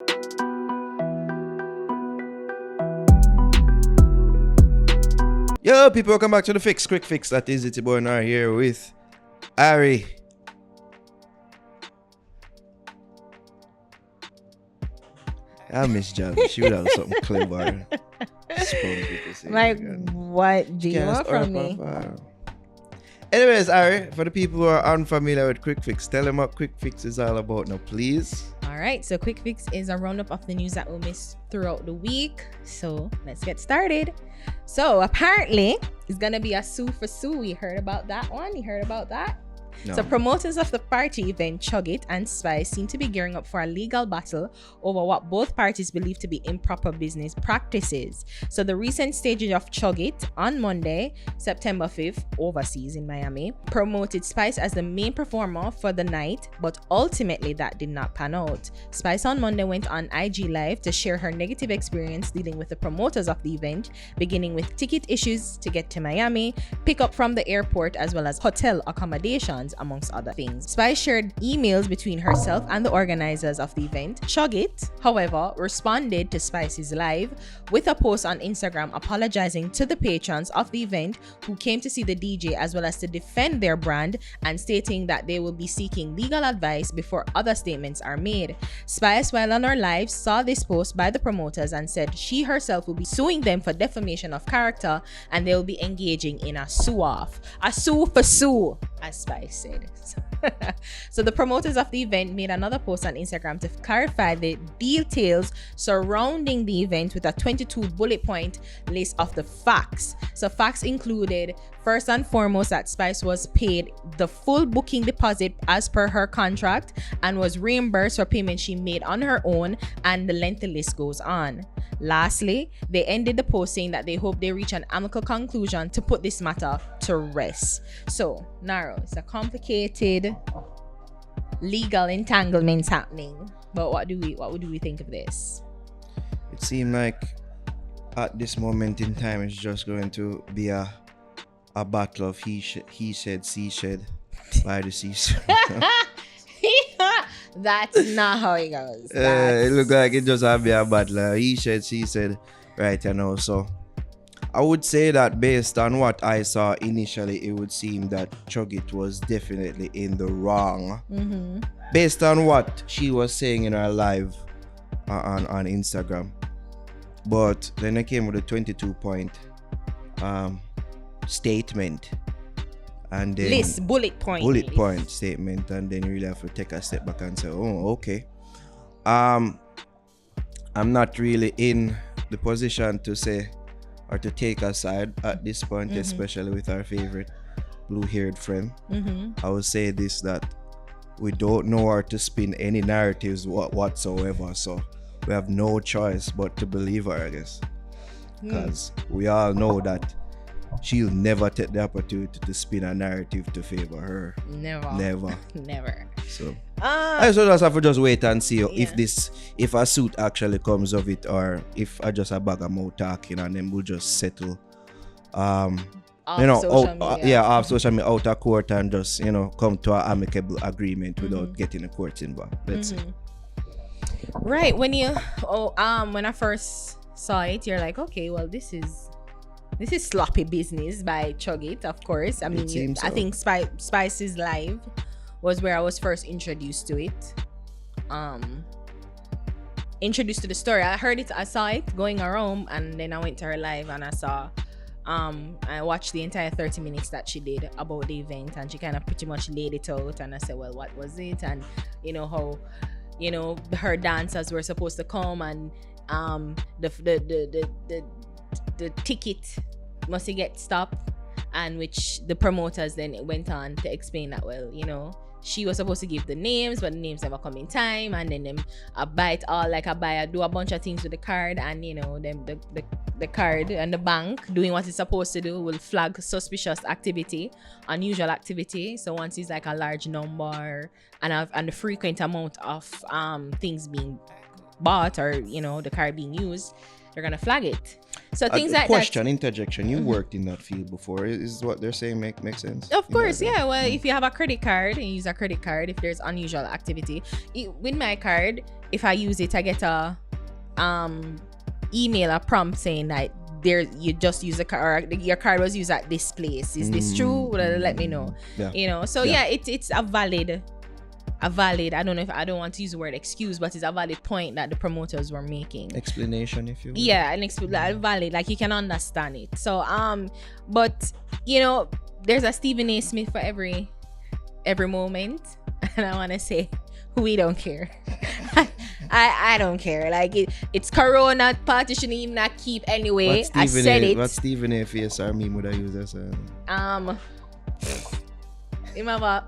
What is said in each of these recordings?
Yo, people, welcome back to the Fix, Quik Fix. That is it, boy, now here with Ari. I miss Jab. She would have something clever. Like, what do you want from me? Anyways, Ari, for the people who are unfamiliar with Quik Fix, tell them what Quik Fix is all about now, please. All right, so Quik Fix is a roundup of the news that we'll miss throughout the week. So let's get started. So apparently, it's gonna be a sue for sue. We heard about that one. You heard about that? No. So promoters of the party event Chug It and Spice seem to be gearing up for a legal battle over what both parties believe to be improper business practices. So the recent staging of Chug It on Monday, September 5th, overseas in Miami, promoted Spice as the main performer for the night, but ultimately that did not pan out. Spice on Monday went on IG Live to share her negative experience dealing with the promoters of the event, beginning with ticket issues to get to Miami, pick up from the airport, as well as hotel accommodations, amongst other things. Spice shared emails between herself and the organizers of the event. Chug It, however, responded to Spice's live with a post on Instagram apologizing to the patrons of the event who came to see the DJ, as well as to defend their brand, and stating that they will be seeking legal advice before other statements are made. Spice, while on her live, saw this post by the promoters and said she herself will be suing them for defamation of character, and they will be engaging in a sue-off. A sue for sue, as Spice said. So the promoters of the event made another post on Instagram to clarify the details surrounding the event with a 22 bullet point list of the facts. So facts included, first and foremost, that Spice was paid the full booking deposit as per her contract and was reimbursed for payments she made on her own, and the lengthy list goes on. Lastly, they ended the post saying that they hope they reach an amicable conclusion to put this matter to rest. So, Naro, it's a complicated legal entanglements happening. But what do we think of this? It seemed like at this moment in time, it's just going to be a battle of he said, she said by the seashore. That's not how it goes. It looked like it just have to be a battle. He said, she said, right, so I would say that based on what I saw initially, it would seem that Chug It was definitely in the wrong. Mm-hmm. Based on what she was saying in her live on Instagram. But then I came with a 22-point statement. And then list, bullet point statement, and then you really have to take a step back and say, oh, okay. I'm not really in the position to say or to take a side at this point, mm-hmm. especially with our favorite blue-haired friend. Mm-hmm. I would say this, that we don't know how to spin any narratives whatsoever, so we have no choice but to believe her, I guess, because we all know that she'll never take the opportunity to spin a narrative to favor her. Never. So I just have to just wait and see if a suit actually comes of it, or if I just a bag of mouth talking and then we'll just settle off social media, out of court, and just come to an amicable agreement without getting the courts involved. Let's see. Right, when I first saw it, you're like, okay, well, this is sloppy business by Chug It, of course. I mean, I think Spice's live was where I was first introduced to it. Introduced to the story. I saw it going around, and then I went to her live and I saw, I watched the entire 30 minutes that she did about the event, and she kind of pretty much laid it out, and I said, well, what was it? And how, her dancers were supposed to come, and the ticket must get stopped, and which the promoters then went on to explain that, well, she was supposed to give the names, but the names never come in time, and then them do a bunch of things with the card, and them the card and the bank doing what it's supposed to do will flag suspicious activity, unusual activity. So once it's like a large number and a frequent amount of things being bought, or the card being used, they're gonna flag it. So things like question, interjection. You worked in that field before. Is what they're saying make sense? Of course, yeah. Well, if you have a credit card and you use a credit card, if there's unusual activity, with my card, if I use it, I get a email, a prompt saying that you just use a card, or your card was used at this place. Is this true? Well, let me know. Yeah. You know. So yeah, it's a valid. I don't know if I don't want to use the word excuse, but it's a valid point that the promoters were making. Explanation, if you will. Yeah, valid, like you can understand it. So but you know, there's a Stephen A. Smith for every moment, and I want to say we don't care. I don't care. Like it's Corona, party shouldn't even not keep anyway. I said it. What Stephen A. face or meme would I use as remember.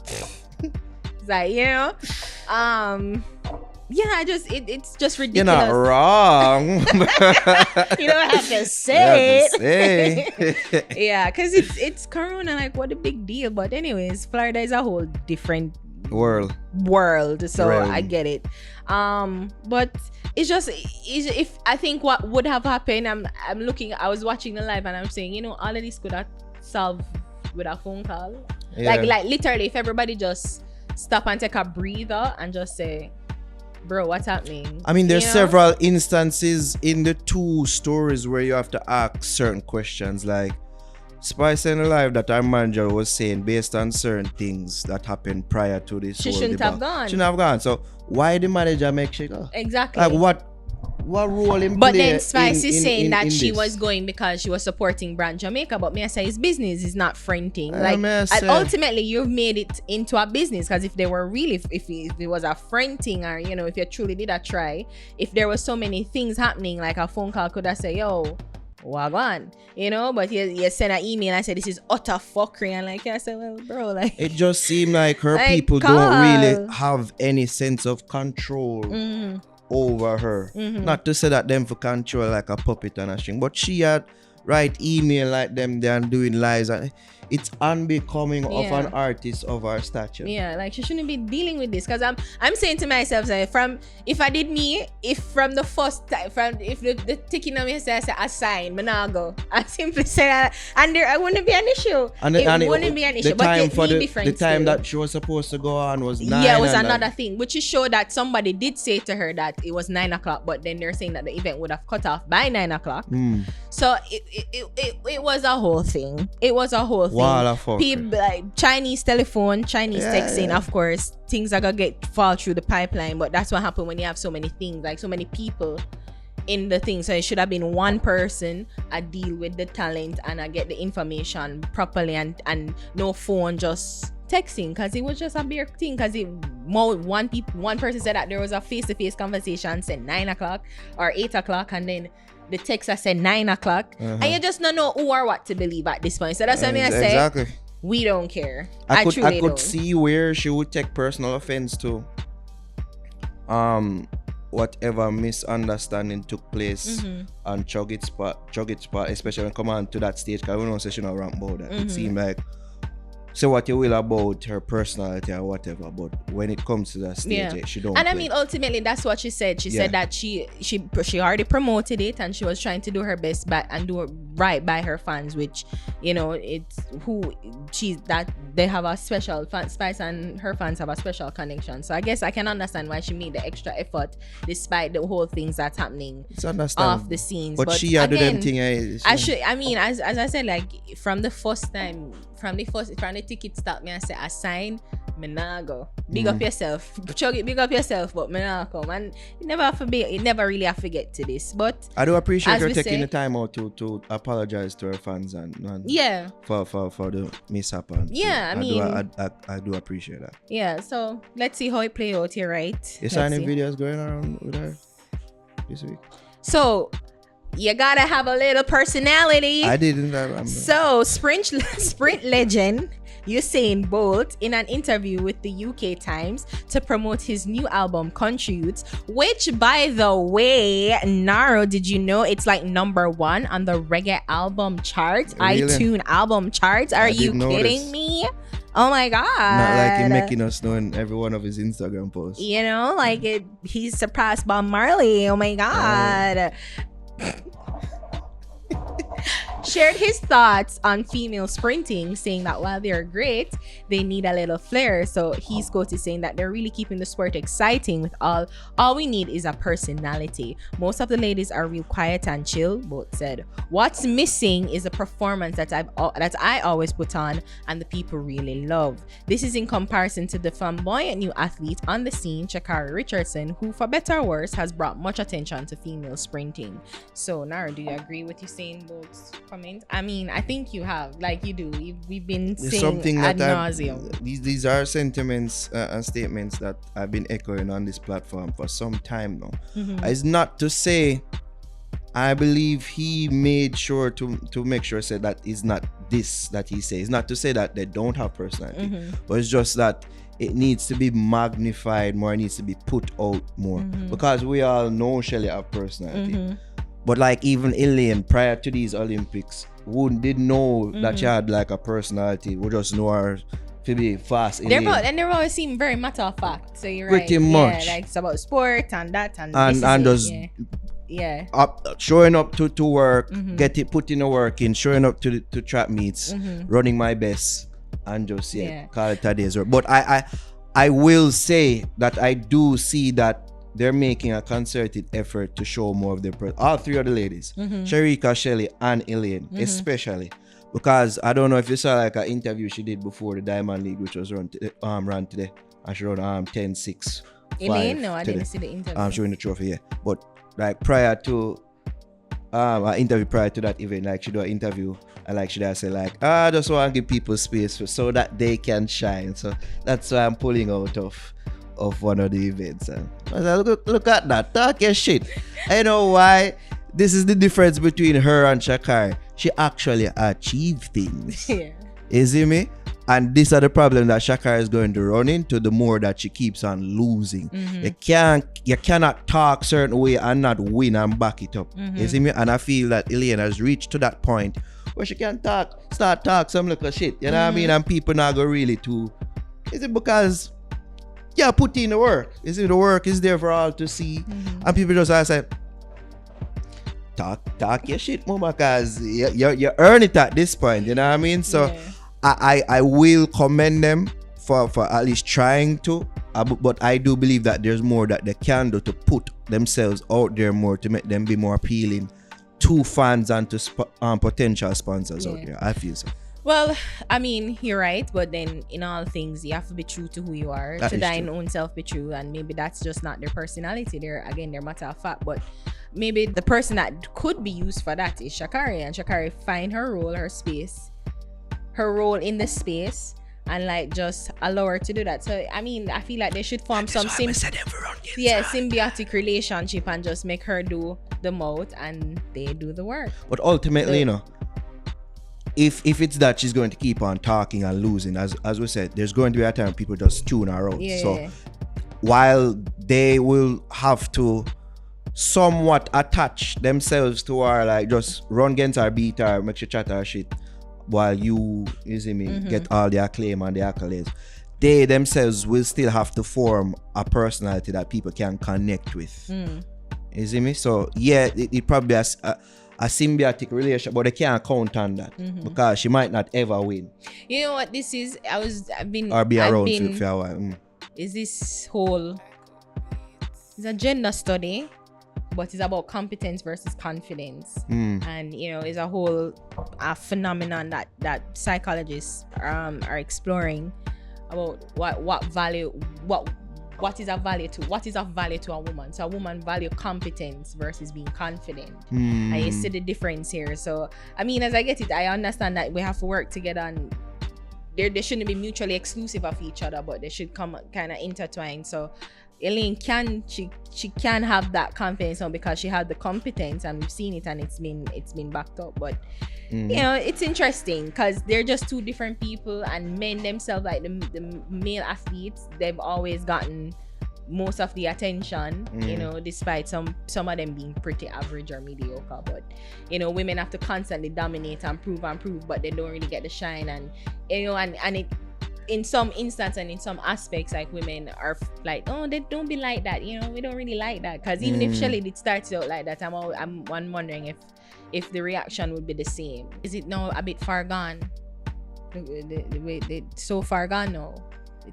Like, you know, yeah, it's just ridiculous. You're not wrong. You don't have to say it. Yeah, because it's Corona. Like, what a big deal. But anyways, Florida is a whole different world. So realm. I get it. But if I think what would have happened, I was watching the live and I'm saying, you know, all of this could have solved with a phone call. Yeah. Like literally, if everybody just stop and take a breather and just say, bro, what's happening? I mean, there's several instances in the two stories where you have to ask certain questions, like Spice and Alive that our manager was saying based on certain things that happened prior to this. She shouldn't have gone. Shouldn't have gone. So why the manager make she go? Exactly. Like what role in but then Spice is saying that she was going because she was supporting Brand Jamaica, but me I say it's business, it's not fronting. And ultimately you've made it into a business, because if they were really if it was a fronting, or you know, if you truly did a try, if there was so many things happening, like a phone call could have said, yo, wagwan, you know, but you send an email and say this is utter fuckery, and like I said, well, bro, like it just seemed like her people don't really have any sense of control over her. Not to say that them for control like a puppet on a string, but she had write email like them there and doing lies, and it's unbecoming of an artist of our stature. Yeah, like she shouldn't be dealing with this, because I'm saying to myself, like, if from the first time, if the ticket on me says I sign, me nah go. I simply say that, and there wouldn't be an issue. It wouldn't be an issue. But the time that she was supposed to go on was 9. Yeah, it was another thing, which is sure that somebody did say to her that it was 9 o'clock, but then they're saying that the event would have cut off by 9 o'clock. So it was a whole thing. It was a whole thing. People like Chinese telephone, Chinese texting, of course, things are gonna fall through the pipeline, but that's what happened when you have so many things, like so many people in the thing. So it should have been one person I deal with the talent and I get the information properly, and no phone just texting, because it was just a bare thing, because one person said that there was a face-to-face conversation said 9 o'clock or 8 o'clock, and then the text I said 9 o'clock, and you just don't know who or what to believe at this point. So that's what I say. Exactly. We don't care. I could see where she would take personal offense to whatever misunderstanding took place on Chug It spot, especially when come on to that stage, because we don't say she not rant about that. It seemed like, say what you will about her personality or whatever, but when it comes to that stage, she don't. And I mean, ultimately, that's what she said. She said that she already promoted it, and she was trying to do her best and do it right by her fans, which, you know, they have a special Spice and her fans have a special connection. So I guess I can understand why she made the extra effort despite the whole things that's happening off the scenes. But she had them thing. As I said, like from the first time. From the ticket start, me I say I sign, me nah go. Big up yourself, Chug It, big up yourself, but me nah come. And it never really I forget to this. But I do appreciate her taking the time out to apologize to her fans and for the mishap. I do appreciate that. Yeah, so let's see how it play out here, right? You saw any videos going around with her this week? So you gotta have a little personality. I didn't. So sprint legend Usain Bolt in an interview with the UK Times to promote his new album Country Youths, which by the way, Naro, did you know it's like #1 on the reggae album charts, really? iTunes album charts? Are you kidding me? Oh my god. Not like him making us know in every one of his Instagram posts. You know, like he's surpassed Bob Marley. Oh my god. shared his thoughts on female sprinting, saying that while they're great, they need a little flair. So he's quoted saying that they're really keeping the sport exciting with all we need is a personality. Most of the ladies are real quiet and chill, Bolt said. What's missing is a performance that I always put on and the people really love. This is in comparison to the flamboyant new athlete on the scene, Sha'Carri Richardson, who for better or worse has brought much attention to female sprinting. So Naro, do you agree with Usain Bolt's comment? I mean, I think you have, like you do. We've been saying something ad nauseum. These are sentiments and statements that I've been echoing on this platform for some time now. It's not to say, I believe he made sure to make sure said that it's not this that he says. Not to say that they don't have personality, but it's just that it needs to be magnified more, it needs to be put out more. Because we all know Shelly have personality. But like even Elaine, prior to these Olympics, who didn't know that she had like a personality, we just know her to be fast. They've always seem very matter of fact. So you're pretty right. much. Yeah, like it's about sport and that and just showing up to work, putting the work in, showing up to track meets, running my best, and just call it a day's work. But I will say that I do see that they're making a concerted effort to show more of their all three of the ladies, Sharika, Shelly, and Elaine, especially. Because I don't know if you saw like an interview she did before the Diamond League, which was run today. And she run 10-6. Elaine? No, I didn't see the interview. Showing the trophy, yeah. But like prior to an interview prior to that event, like she do an interview and like she say like, I just want to give people space so that they can shine. So that's why I'm pulling out of one of the events. And I was like, look at that, talk your shit. I know why. This is the difference between her and Sha'Carri. She actually achieved things. You see me? And these are the problems that Sha'Carri is going to run into the more that she keeps on losing. You cannot talk certain way and not win and back it up. You see me? And I feel that Elaine has reached to that point where she can start talk some little shit. You know what I mean? And people not go really too. Is it because put in the work? Is it the work is there for all to see? And people just say, talk your shit, mama, because you earn it at this point. You know what I mean? So I will commend them for at least trying to, but I do believe that there's more that they can do to put themselves out there more, to make them be more appealing to fans and to potential sponsors out there. I feel so. Well, I mean, you're right, but then in all things, you have to be true to who you are, to thine own self be true, and maybe that's just not their personality. They're matter of fact, but maybe the person that could be used for that is Sha'Carri, and Sha'Carri find her role, her space, her role in the space, and like just allow her to do that. So I mean, I feel like they should form some symbiotic relationship and just make her do the mouth and they do the work. But ultimately, you know, if it's that she's going to keep on talking and losing, as we said, there's going to be a time people just tune her out. While they will have to somewhat attach themselves to her, like just run against her, beat her, make sure chat her shit, while you see me get all the acclaim and the accolades, they themselves will still have to form a personality that people can connect with. You see me? So it probably has a symbiotic relationship, but they can't count on that because she might not ever win. You know what this is? I've been or be around for a while. Is this whole? It's a gender study, but it's about competence versus confidence, and you know, it's a whole phenomenon that psychologists are exploring about what is of value to a woman. So a woman value competence versus being confident, and you see the difference here. So I mean, as I get it, I understand that we have to work together, and they shouldn't be mutually exclusive of each other, but they should come kind of intertwined. So Elaine can have that confidence now because she had the competence, and we've seen it, and it's been backed up. But you know, it's interesting because they're just two different people, and men themselves, like the male athletes, they've always gotten most of the attention, you know, despite some of them being pretty average or mediocre. But you know, women have to constantly dominate and prove, but they don't really get the shine, and you know, and it in some instance and in some aspects, like women are like, oh, they don't be like that, you know, we don't really like that. Because even if Shelly did start out like that, I'm wondering if the reaction would be the same. Is it now a bit far gone? So far gone now.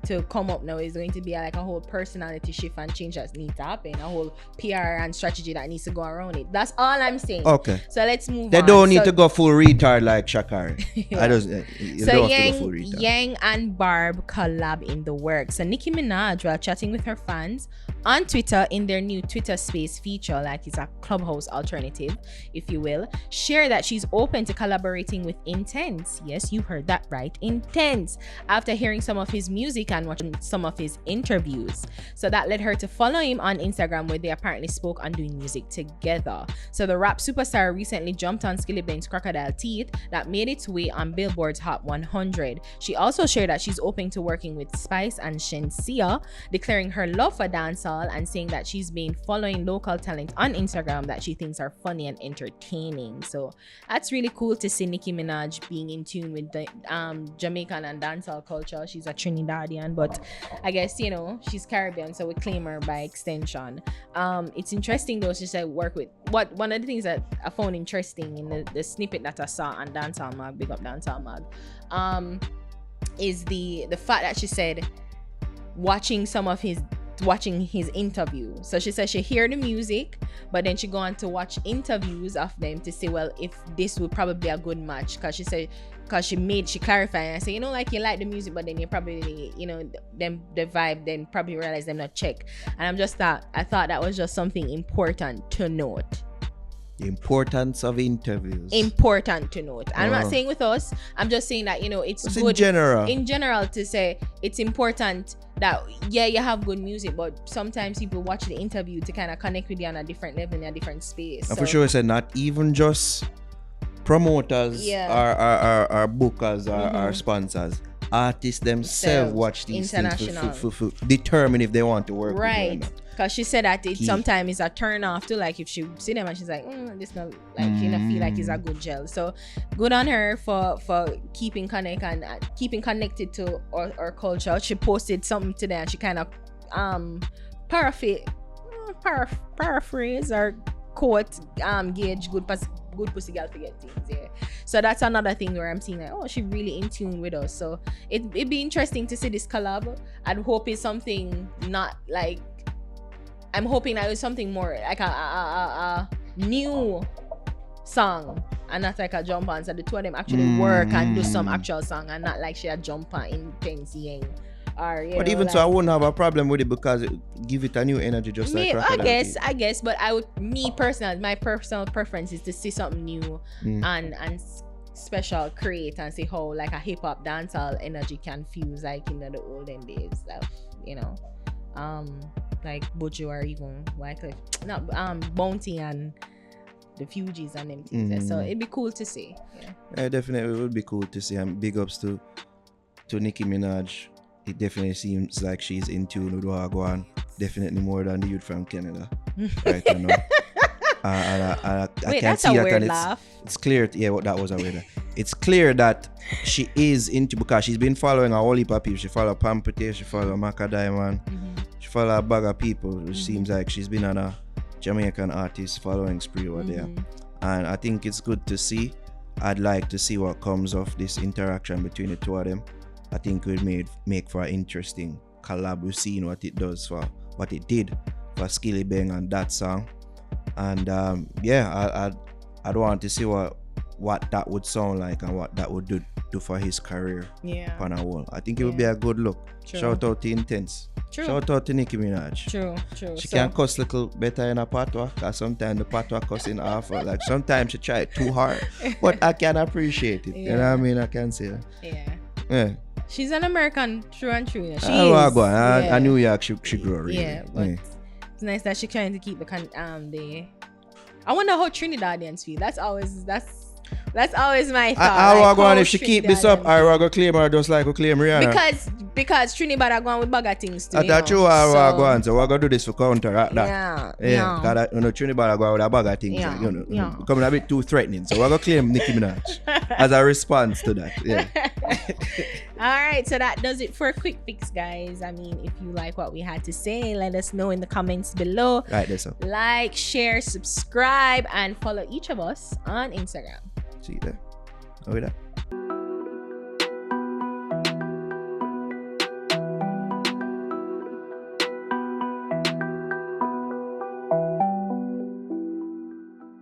To come up now is going to be like a whole personality shift and change that needs to happen, a whole PR and strategy that needs to go around it. That's all I'm saying. Okay. So let's move on. They don't need to go full retard like Shakari. Yeah. I don't. So Yang and Barb collab in the works. So Nicki Minaj, while chatting with her fans on Twitter in their new Twitter Space feature, like it's a Clubhouse alternative, if you will, shared that she's open to collaborating with Intence. Yes, you heard that right, Intence. After hearing some of his music and watching some of his interviews. So that led her to follow him on Instagram, where they apparently spoke on doing music together. So the rap superstar recently jumped on Skilly Ben's Crocodile Teeth that made its way on Billboard's Hot 100. She also shared that she's open to working with Spice and Shensia, declaring her love for dancehall and saying that she's been following local talent on Instagram that she thinks are funny and entertaining. So that's really cool to see Nicki Minaj being in tune with the Jamaican and dancehall culture. She's a Trinidadian, but I guess, you know, she's Caribbean, so we claim her by extension. It's interesting though, she said work with one of the things that I found interesting in the snippet that I saw on Dancehall Mag, big up Dancehall Mag, is the fact that she said watching his interview. So she said she hear the music, but then she go on to watch interviews of them to say, well, if this would probably be a good match, because she said, because she clarified and I say, you know, like you like the music, but then you probably, you know, them the vibe, then probably realize them not check. And I thought that was just something important to note. The importance of interviews. Important to note. I'm not saying with us. I'm just saying that, you know, it's good in general to say it's important that, yeah, you have good music, but sometimes people watch the interview to kind of connect with you on a different level in a different space. And for sure, I said not even just promoters or bookers or sponsors. Artists themselves watch these things to determine if they want to work with you or not. Because she said that it sometimes is a turn off too, like if she see them and she's like, this not like, you know, feel like it's a good gel. So good on her for keeping connected to our culture. She posted something today and she kind of paraphrase or quote Gage good pussy girl forget things. Yeah, so that's another thing where I'm seeing like, oh, she really in tune with us. So it'd be interesting to see this collab. I'd hope it's something not like, I'm hoping that it's something more like a new song and not like a jump on, so the two of them actually work and do some actual song and not like she a jump on Intence Yang. Or, but even like, so I wouldn't have a problem with it because it give it a new energy, just like I guess, but my personal preference is to see something new and special create and see how like a hip hop dancehall energy can fuse like in the olden days of, you know, like Buju or even Wycliffe, not Bounty and the Fugees and them things. So it'd be cool to see. Yeah, definitely it would be cool to see. And big ups to Nicki Minaj. It definitely seems like she's in tune with what go on. Definitely more than the youth from Canada right now. I Wait, can that's see a that, weird and laugh. It's clear. Yeah, that was a weird. It's clear that she is into, because she's been following a whole heap of people. She follow Pampete, she follow Maca Diamond, she follow a bag of people. Which seems like she's been on a Jamaican artist following spree over there, and I think it's good to see. I'd like to see what comes of this interaction between the two of them. I think it would make for an interesting collab. We've seen what it does for what it did for Skilly Bang and that song, and I'd want to see what that would sound like and what that would do for his career. On a whole, I think it would be a good look. True. Shout out to Intence. True. Shout out to Nicki Minaj. True. She can cuss a little better in a patois, because sometimes the patois cussing off, like sometimes she try it too hard, but I can appreciate it. You know what I mean? I can say that. Yeah. She's an American, true and true. She I New York, she grew really. Yeah, but it's nice that she's trying to keep the. I wonder how Trinidadians feel. That's always my thought. I go on if she keep this up, I will go claim her just like we claim Rihanna. Because Trinidad are going with bugger things too. I thought you are go on, so we're gonna do this for counteract that. Yeah. Because Trinidad are going with a bugger things. Yeah. Coming a bit too threatening, so we're gonna claim Nicki Minaj as a response to that. Yeah. right, so that does it for Quik Fix, guys. I mean, if you like what we had to say, let us know in the comments below. Right there, so. Like, share, subscribe, and follow each of us on Instagram. See you there. Over there.